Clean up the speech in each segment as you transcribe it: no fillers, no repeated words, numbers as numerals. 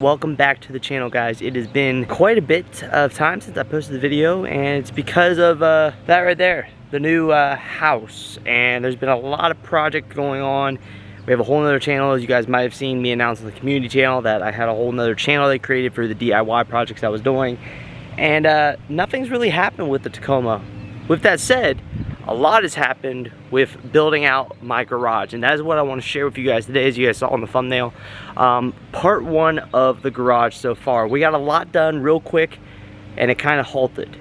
Welcome back to the channel, guys. It has been quite a bit of time since I posted the video, and it's because of that right there, the new house. And there's been a lot of project going on. We have a whole nother channel, as you guys might have seen me announce on the community channel that I had a whole nother channel they created for the DIY projects I was doing. And nothing's really happened with the Tacoma. With that said, a lot has happened with building out my garage, and that is what I want to share with you guys today. As you guys saw on the thumbnail, part one of the garage so far. We got a lot done real quick, and it kind of halted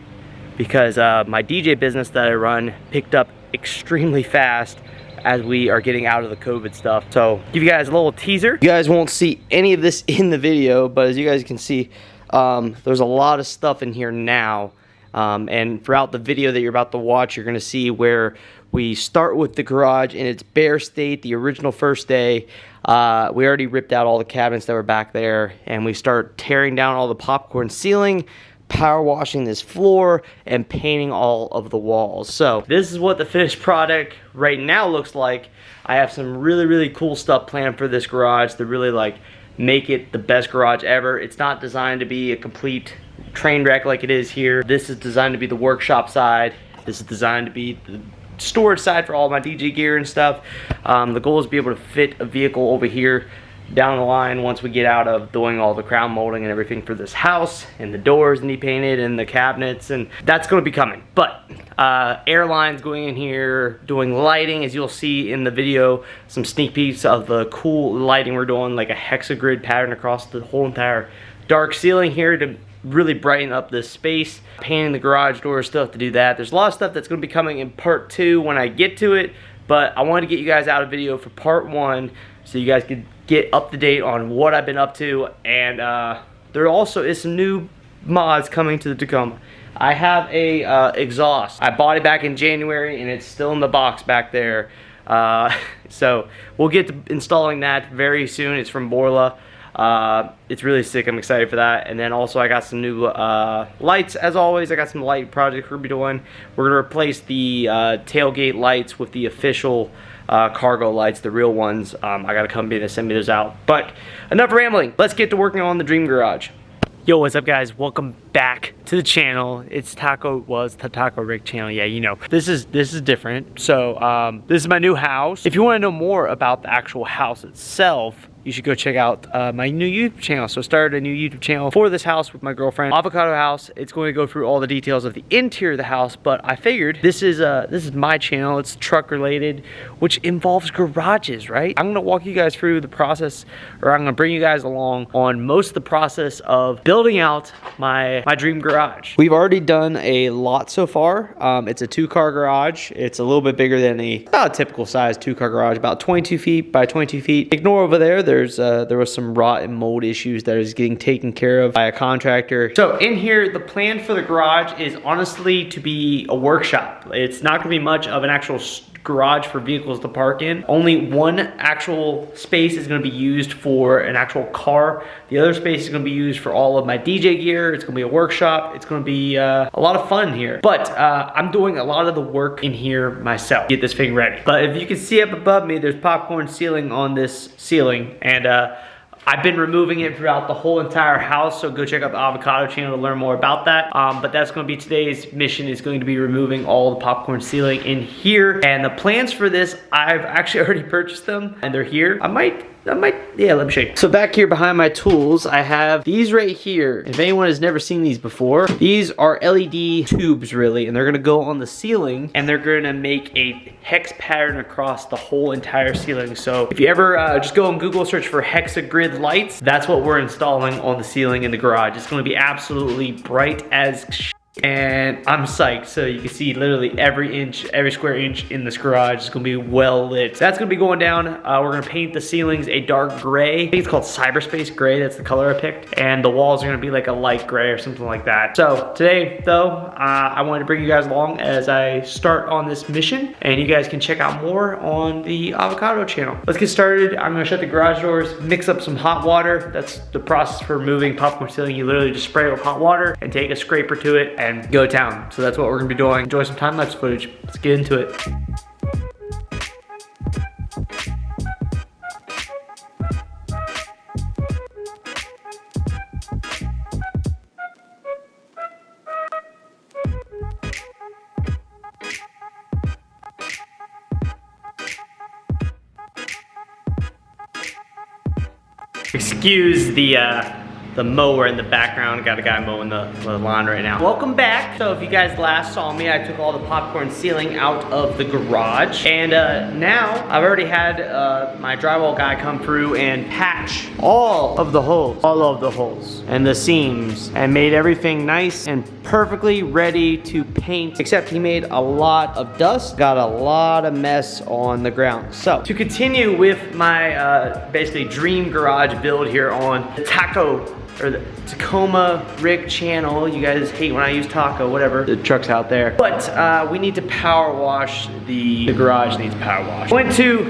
because my DJ business that I run picked up extremely fast as we are getting out of the COVID stuff. So give you guys a little teaser. You guys won't see any of this in the video, but as you guys can see, there's a lot of stuff in here now. And throughout the video that you're about to watch, you're going to see where we start with the garage in its bare state, the original first day. We already ripped out all the cabinets that were back there, and we start tearing down all the popcorn ceiling, power washing this floor, and painting all of the walls. So this is what the finished product right now looks like. I have some really cool stuff planned for this garage to really make it the best garage ever. It's not designed to be a complete train wreck like it is here. This is designed to be the workshop side. This is designed to be the storage side for all my DJ gear and stuff. The goal is to be able to fit a vehicle over here down the line once we get out of doing all the crown molding and everything for this house, and the doors need painted and the cabinets, and that's going to be coming. But airlines going in here, doing lighting, as you'll see in the video, some sneak peeks of the cool lighting we're doing, like a hexagrid pattern across the whole entire dark ceiling here to really brighten up this space. Painting the garage door, still have to do that. There's a lot of stuff that's going to be coming in part two when I get to it, but I wanted to get you guys out a video for part one so you guys could get up to date on what I've been up to. And there also is some new mods coming to the Tacoma. I have a exhaust. I bought it back in January, and it's still in the box back there. So we'll get to installing that very soon. It's from Borla. It's really sick. I'm excited for that. And then also I got some new lights. As always, I got some light projects we're gonna be doing. We're gonna replace the tailgate lights with the official cargo lights, the real ones. I got a company to send me those out. But enough rambling. Let's get to working on the dream garage. Yo, what's up, guys? Welcome back to the channel. It's the Taco Rick channel. Yeah, you know, this is different. So this is my new house. If you want to know more about the actual house itself, you should go check out my new YouTube channel. So I started a new YouTube channel for this house with my girlfriend, Avocado House. It's going to go through all the details of the interior of the house, but I figured this is my channel. It's truck related, which involves garages, right? I'm gonna walk you guys through the process, or I'm gonna bring you guys along on most of the process of building out my dream garage. We've already done a lot so far. It's a 2-car garage. It's a little bit bigger than about a typical size 2-car garage, about 22 feet by 22 feet. Ignore over there. There was some rot and mold issues that is getting taken care of by a contractor. So in here, the plan for the garage is honestly to be a workshop. It's not gonna be much of an actual garage for vehicles to park in. Only one actual space is gonna be used for an actual car. The other space is gonna be used for all of my DJ gear. It's gonna be a workshop. It's gonna be a lot of fun here. But I'm doing a lot of the work in here myself, get this thing ready. But if you can see up above me, there's popcorn ceiling on this ceiling, and I've been removing it throughout the whole entire house, so go check out the Avocado channel to learn more about that. But that's going to be today's mission, is going to be removing all the popcorn ceiling in here. And the plans for this, I've actually already purchased them, and they're here. Yeah, let me show you. So back here behind my tools, I have these right here. If anyone has never seen these before, these are LED tubes really, and they're gonna go on the ceiling, and they're gonna make a hex pattern across the whole entire ceiling. So if you ever just go on Google, search for hexagrid lights, that's what we're installing on the ceiling in the garage. It's gonna be absolutely bright as shit. And I'm psyched. So you can see literally every square inch in this garage is gonna be well lit. So that's gonna be going down. We're gonna paint the ceilings a dark gray. I think it's called cyberspace gray. That's the color I picked. And the walls are gonna be like a light gray or something like that. So today though, I wanted to bring you guys along as I start on this mission, and you guys can check out more on the Avocado channel. Let's get started. I'm gonna shut the garage doors, mix up some hot water. That's the process for removing popcorn ceiling. You literally just spray it with hot water and take a scraper to it and go town. So that's what we're gonna be doing. Enjoy some time-lapse footage. Let's get into it. Excuse the mower in the background. Got a guy mowing the lawn right now. Welcome back. So if you guys last saw me, I took all the popcorn ceiling out of the garage. And now I've already had my drywall guy come through and patch all of the holes and the seams and made everything nice and perfectly ready to paint, except he made a lot of dust, got a lot of mess on the ground. So to continue with my basically dream garage build here on the Tacoma Rick channel. You guys hate when I use taco, whatever. The truck's out there. But we need to power wash the garage needs power wash. Went to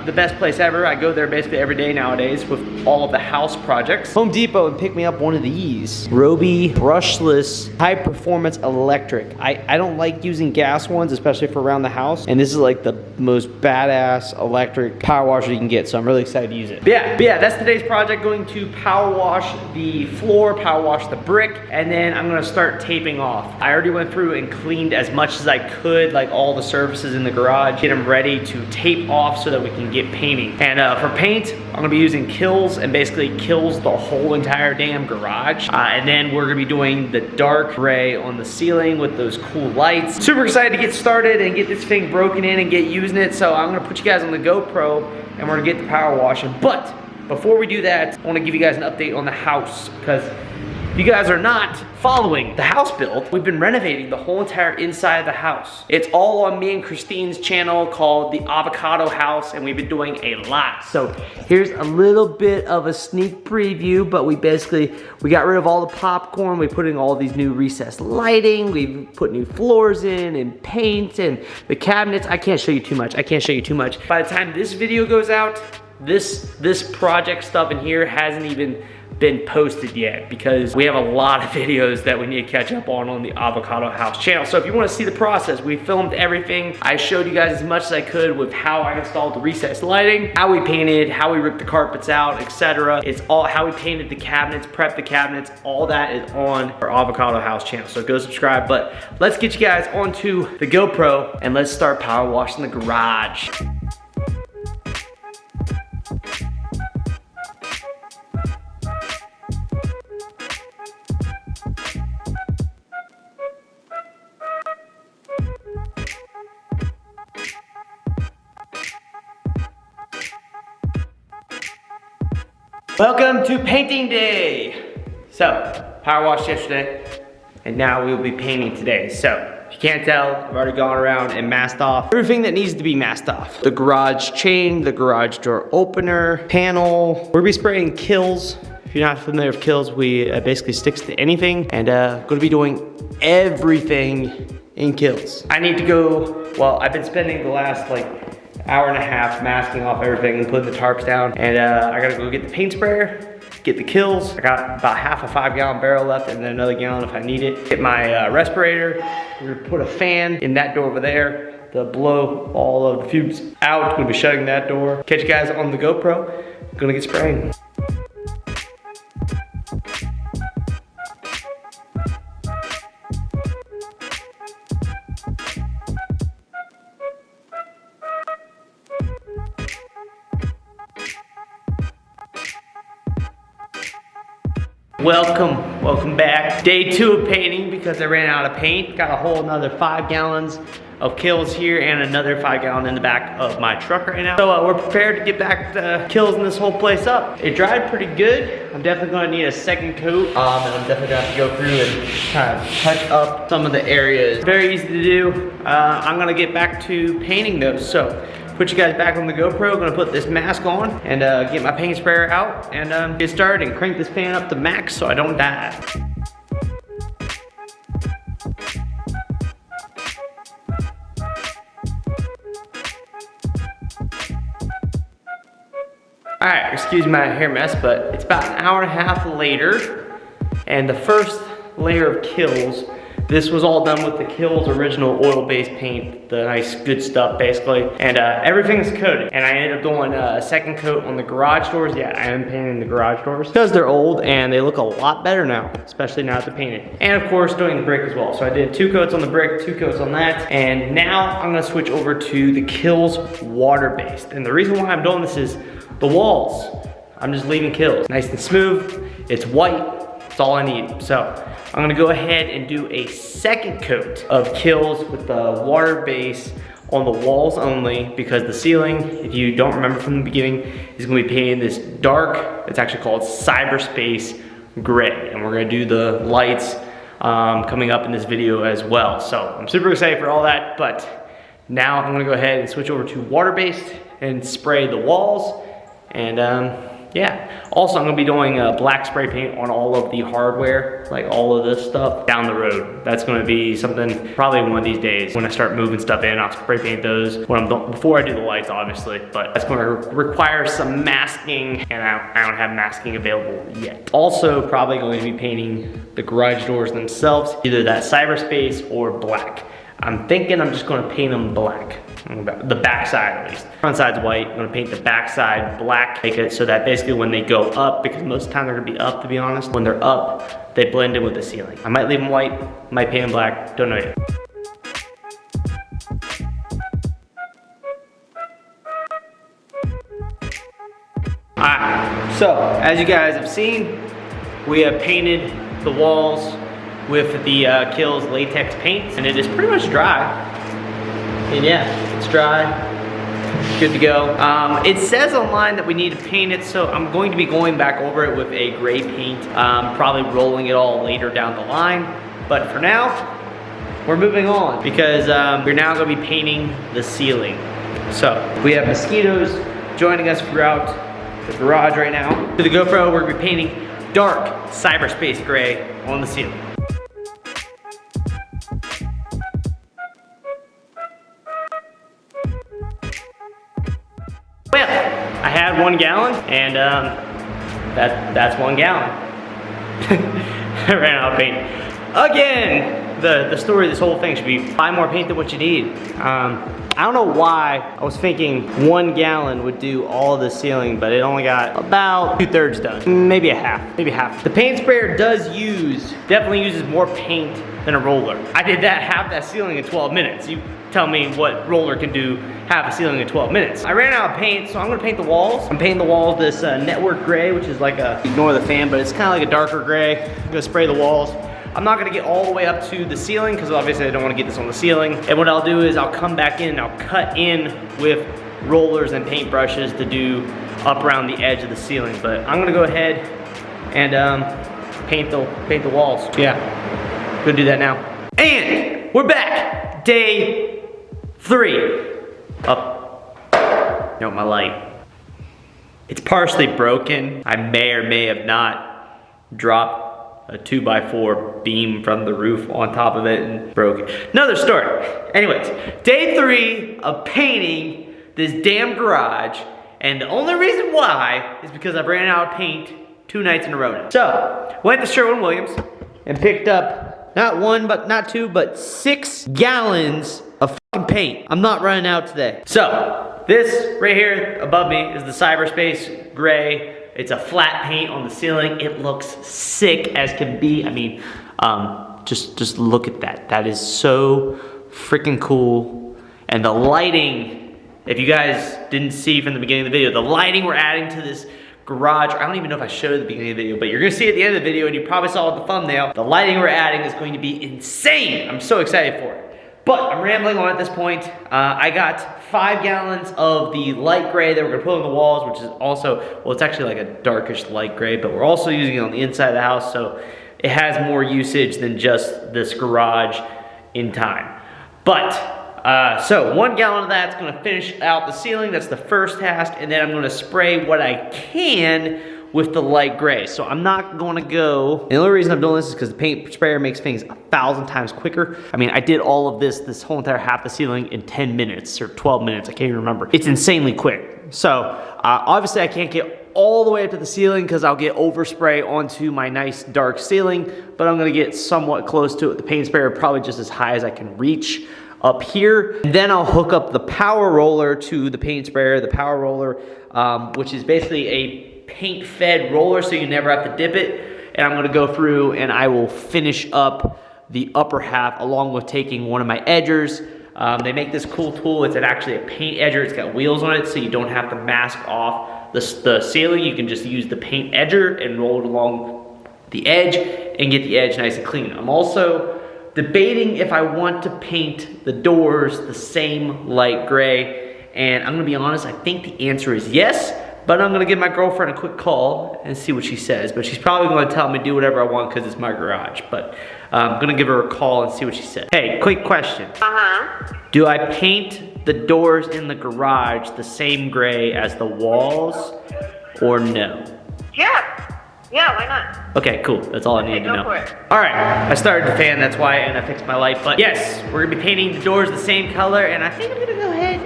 the best place ever. I go there basically every day nowadays with all of the house projects. Home Depot and pick me up one of these. Roby brushless high performance electric. I don't like using gas ones, especially for around the house. And this is like the most badass electric power washer you can get. So I'm really excited to use it. But yeah, that's today's project. Going to power wash the floor, power wash the brick, and then I'm gonna start taping off. I already went through and cleaned as much as I could, like all the surfaces in the garage, get them ready to tape off so that we can get painting. And for paint, I'm gonna be using Kills, and basically kills the whole entire damn garage. And then we're gonna be doing the dark gray on the ceiling with those cool lights. Super excited to get started and get this thing broken in and get using it. So I'm gonna put you guys on the GoPro and we're gonna get the power washing. But before we do that, I want to give you guys an update on the house, because you guys are not following the house build. We've been renovating the whole entire inside of the house. It's all on me and Christine's channel called the Avocado House, and we've been doing a lot. So here's a little bit of a sneak preview, but we got rid of all the popcorn. We put in all these new recessed lighting. We've put new floors in and paint and the cabinets. I can't show you too much. By the time this video goes out, this project stuff in here hasn't even been posted yet, because we have a lot of videos that we need to catch up on the Avocado House channel. So if you want to see the process, we filmed everything. I showed you guys as much as I could with how I installed the recessed lighting, how we painted, how we ripped the carpets out, etc. It's all how we painted the cabinets, prepped the cabinets. All that is on our Avocado House channel, so go subscribe. But let's get you guys onto the GoPro and let's start power washing the garage. Welcome to painting day. So, power washed yesterday, and now we will be painting today. So, if you can't tell, I've already gone around and masked off everything that needs to be masked off. The garage chain, the garage door opener, panel. We're gonna be spraying Kills. If you're not familiar with Kills, we basically sticks to anything, and gonna be doing everything in Kills. I need to go, well, I've been spending the last hour and a half masking off everything and putting the tarps down, and I gotta go get the paint sprayer, get the Kills. I got about half a 5-gallon barrel left and then another gallon if I need it. Get my respirator. We're gonna put a fan in that door over there to blow all of the fumes out. Gonna be shutting that door. Catch you guys on the GoPro. Gonna get spraying. Welcome back. Day 2 of painting because I ran out of paint. Got a whole another 5 gallons of Kills here and another 5-gallon in the back of my truck right now. So we're prepared to get back to Kills in this whole place up. It dried pretty good. I'm definitely gonna need a second coat. And I'm definitely gonna have to go through and kind of touch up some of the areas. Very easy to do. I'm gonna get back to painting those. So put you guys back on the GoPro. Gonna put this mask on and get my paint sprayer out and get started and crank this fan up to max so I don't die. All right, excuse my hair mess, but it's about an hour and a half later, and the first layer of Kills, this was all done with the Kills original oil-based paint, the nice good stuff basically, and everything is coated. And I ended up doing a second coat on the garage doors. Yeah, I am painting the garage doors because they're old and they look a lot better now, especially now that they're painted. And of course, doing the brick as well. So I did 2 coats on the brick, 2 coats on that, and now I'm gonna switch over to the Kills water-based. And the reason why I'm doing this is the walls. I'm just leaving kills. Nice and smooth, it's white, it's all I need. So I'm gonna go ahead and do a second coat of kills with the water base on the walls only, because the ceiling, if you don't remember from the beginning, is gonna be painted this dark, it's actually called Cyberspace Gray. And we're gonna do the lights coming up in this video as well. So I'm super excited for all that, but now I'm gonna go ahead and switch over to water-based and spray the walls. And yeah, also I'm gonna be doing black spray paint on all of the hardware, like all of this stuff down the road. That's gonna be something probably one of these days when I start moving stuff in. I'll spray paint those when I'm done, before I do the lights, obviously. But that's gonna require some masking, and I don't have masking available yet. Also, probably going to be painting the garage doors themselves, either that cyberspace or black. I'm thinking I'm just gonna paint them black. The back side at least. Front side's white, I'm gonna paint the back side black, make it so that basically when they go up, because most of the time they're gonna be up to be honest, when they're up, they blend in with the ceiling. I might leave them white, might paint them black, don't know yet. Alright, so as you guys have seen, we have painted the walls with the Kills latex paint, and it is pretty much dry. And yeah, it's dry, good to go. It says online that we need to paint it, so I'm going to be going back over it with a gray paint, probably rolling it all later down the line. But for now, we're moving on because we're now gonna be painting the ceiling. So we have mosquitoes joining us throughout the garage right now. To the GoPro, we're gonna be painting dark cyberspace gray on the ceiling. Well, I had 1 gallon, and that's 1 gallon. I ran out of paint. Again, the story of this whole thing should be buy more paint than what you need. I don't know why I was thinking 1 gallon would do all of the ceiling, but it only got about 2/3 done. Maybe a half, maybe half. The paint sprayer definitely uses more paint than a roller. I did half that ceiling in 12 minutes. You tell me what roller can do half a ceiling in 12 minutes. I ran out of paint, so I'm gonna paint the walls. I'm painting the walls this network gray, which is like ignore the fan, but it's kind of like a darker gray. I'm gonna spray the walls. I'm not gonna get all the way up to the ceiling because obviously I don't wanna get this on the ceiling. And what I'll do is I'll come back in and I'll cut in with rollers and paint brushes to do up around the edge of the ceiling. But I'm gonna go ahead and paint the walls. Yeah, gonna do that now. And we're back, day 3. Up, no, my light. It's partially broken. I may or may have not dropped a 2x4 beam from the roof on top of it and broke it. Another story. Anyways, day 3 of painting this damn garage, and the only reason why is because I ran out of paint 2 nights in a row now. So, went to Sherwin-Williams and picked up not 1, but not 2, but 6 gallons of fucking paint. I'm not running out today. So, this right here above me is the Cyberspace Gray. It's a flat paint on the ceiling. It looks sick as can be. I mean, just look at that. That is so freaking cool. And the lighting, if you guys didn't see from the beginning of the video, the lighting we're adding to this garage, I don't even know if I showed at the beginning of the video, but you're gonna see it at the end of the video, and you probably saw it with the thumbnail. The lighting we're adding is going to be insane. I'm so excited for it. But I'm rambling on at this point. I got 5 gallons of the light gray that we're gonna put on the walls, which is also, well, it's actually like a darkish light gray, but we're also using it on the inside of the house, so it has more usage than just this garage in time. But, so 1 gallon of that's gonna finish out the ceiling. That's the first task, and then I'm gonna spray what I can with the light gray. So I'm not gonna go, and the only reason I'm doing this is because the paint sprayer makes things 1,000 times quicker. I mean, I did all of this whole entire half the ceiling in 10 minutes or 12 minutes, I can't even remember. It's insanely quick. So obviously I can't get all the way up to the ceiling because I'll get overspray onto my nice dark ceiling, but I'm gonna get somewhat close to it. The paint sprayer probably just as high as I can reach up here. And then I'll hook up the power roller to the paint sprayer. The power roller, which is basically a paint fed roller, so you never have to dip it. And I'm gonna go through and I will finish up the upper half along with taking one of my edgers. They make this cool tool. It's actually a paint edger. It's got wheels on it, so you don't have to mask off the ceiling, you can just use the paint edger and roll it along the edge and get the edge nice and clean. I'm also debating if I want to paint the doors the same light gray, and I'm gonna be honest, I think the answer is yes, but I'm gonna give my girlfriend a quick call and see what she says. But she's probably gonna tell me to do whatever I want because it's my garage. But I'm gonna give her a call and see what she says. Hey, quick question. Do I paint the doors in the garage the same gray as the walls, or no? Yeah, why not? Okay, cool. That's all I needed to know. Go for it. All right, I started the fan, that's why, and I fixed my light. But yes, we're gonna be painting the doors the same color, and I think I'm gonna go ahead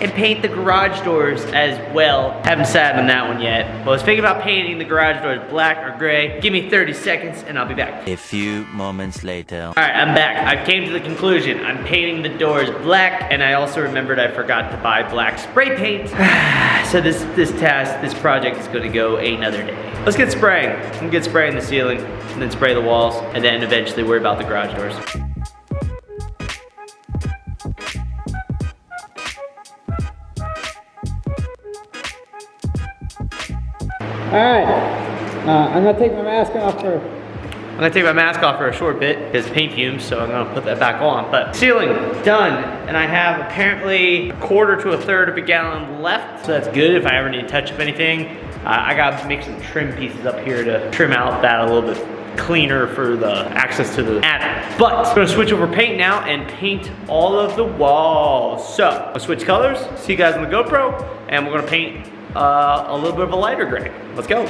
and paint the garage doors as well. Haven't decided on that one yet. But I was thinking about painting the garage doors black or gray. Give me 30 seconds and I'll be back. A few moments later. All right, I'm back. I came to the conclusion. I'm painting the doors black, and I also remembered I forgot to buy black spray paint. So this project is gonna go another day. Let's get spraying. I'm gonna get spraying the ceiling, and then spray the walls, and then eventually worry about the garage doors. All right, I'm gonna take my mask off for a short bit because paint fumes, so I'm gonna put that back on. But ceiling, done. And I have apparently a quarter to a third of a gallon left, so that's good if I ever need to touch up anything. I gotta make some trim pieces up here to trim out that a little bit cleaner for the access to the attic. But I'm gonna switch over paint now and paint all of the walls. So, I'll switch colors, see you guys on the GoPro, and we're gonna paint a little bit of a lighter gray. Let's go.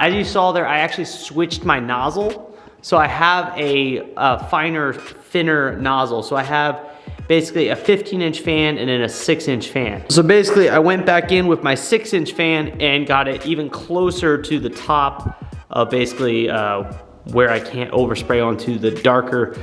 As you saw there, I actually switched my nozzle. So I have a finer, thinner nozzle. So I have basically a 15-inch fan and then a 6-inch fan. So basically I went back in with my 6-inch fan and got it even closer to the top of basically where I can't overspray onto the darker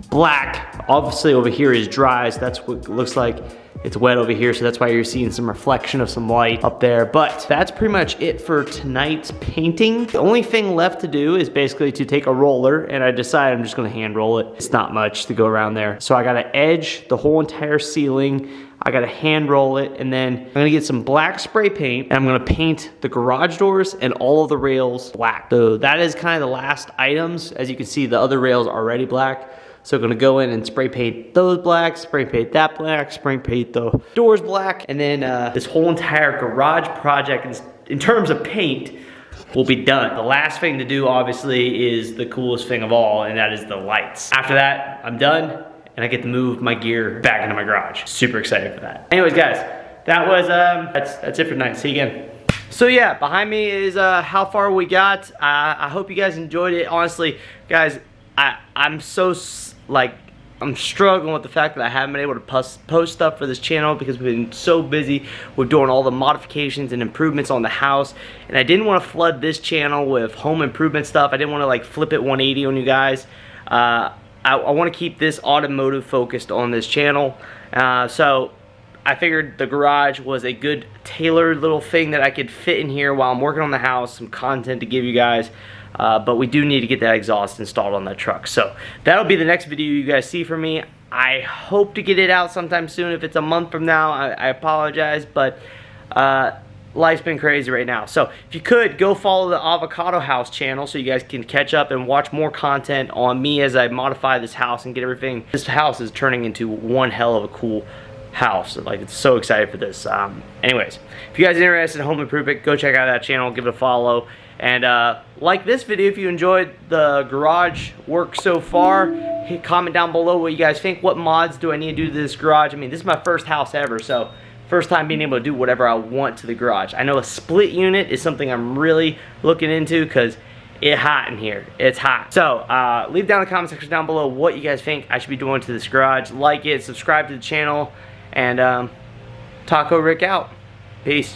black. Obviously over here is dry, so that's what it looks like. It's wet over here, so that's why you're seeing some reflection of some light up there. But that's pretty much it for tonight's painting. The only thing left to do is basically to take a roller, and I decided I'm just gonna hand roll it. It's not much to go around there. So I gotta edge the whole entire ceiling. I gotta hand roll it, and then I'm gonna get some black spray paint, and I'm gonna paint the garage doors and all of the rails black. So that is kind of the last items. As you can see, the other rails are already black. So I'm gonna go in and spray paint those black, spray paint that black, spray paint the doors black, and then this whole entire garage project in terms of paint will be done. The last thing to do obviously is the coolest thing of all, and that is the lights. After that, I'm done, and I get to move my gear back into my garage. Super excited for that. Anyways guys, that was, that's it for tonight. See you again. So yeah, behind me is how far we got. I hope you guys enjoyed it. Honestly, guys, I'm so, I'm struggling with the fact that I haven't been able to post stuff for this channel because we've been so busy with doing all the modifications and improvements on the house, and I didn't want to flood this channel with home improvement stuff. I didn't want to like flip it 180 on you guys. I want to keep this automotive focused on this channel, so I figured the garage was a good tailored little thing that I could fit in here while I'm working on the house, some content to give you guys. But we do need to get that exhaust installed on that truck. So that'll be the next video you guys see from me. I hope to get it out sometime soon. If it's a month from now, I apologize, but life's been crazy right now. So if you could, go follow the Avocado House channel so you guys can catch up and watch more content on me as I modify this house and get everything. This house is turning into one hell of a cool house. Like, it's so excited for this. Anyways, if you guys are interested in home improvement, go check out that channel, give it a follow. And like this video if you enjoyed the garage work so far. Comment down below what you guys think. What mods do I need to do to this garage? I mean, this is my first house ever, so first time being able to do whatever I want to the garage. I know a split unit is something I'm really looking into because it's hot in here. It's hot. So leave down in the comment section down below what you guys think I should be doing to this garage. Like it, subscribe to the channel, and Taco Rick out. Peace.